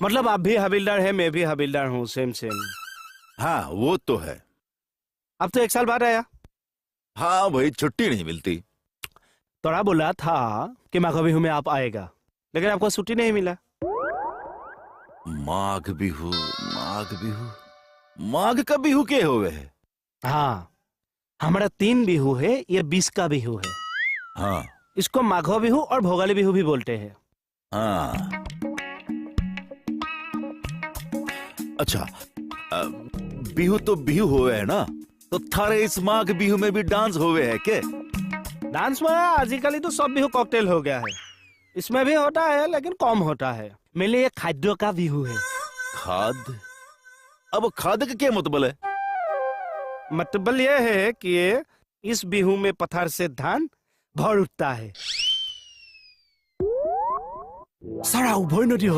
मतलब आप भी हवलदार हैं, मैं भी हवलदार हूँ, सेम सेम। हाँ वो तो है। अब तो 1 साल बाद आया। हाँ भाई, छुट्टी नहीं मिलती। तोड़ा बोला था कि माघ बिहू में आप आएगा, लेकिन आपको छुट्टी नहीं मिला। माघ बिहू, माघ बिहू, माघ का बिहू के हुए है? हाँ, हमारा 3 बिहू है, ये 20 का बिहू है। हाँ इसको माघो बिहू और भोगाली बिहू भी बोलते हैं। हाँ। अच्छा, बिहू तो बिहू हुए है ना, तो थारे इस माघ बिहू में भी डांस हुए है के? डांस में आजकल तो सब बिहू कॉकटेल हो गया है। इसमें भी होता है लेकिन कम होता है। मेरे ये खाद्यों का बिहू है। खाद? अब खाद का क्या मतलब है? मतलब ये है कि इस बिहू में पत्थर से धान भर उठता है। सारा उभय नदी हो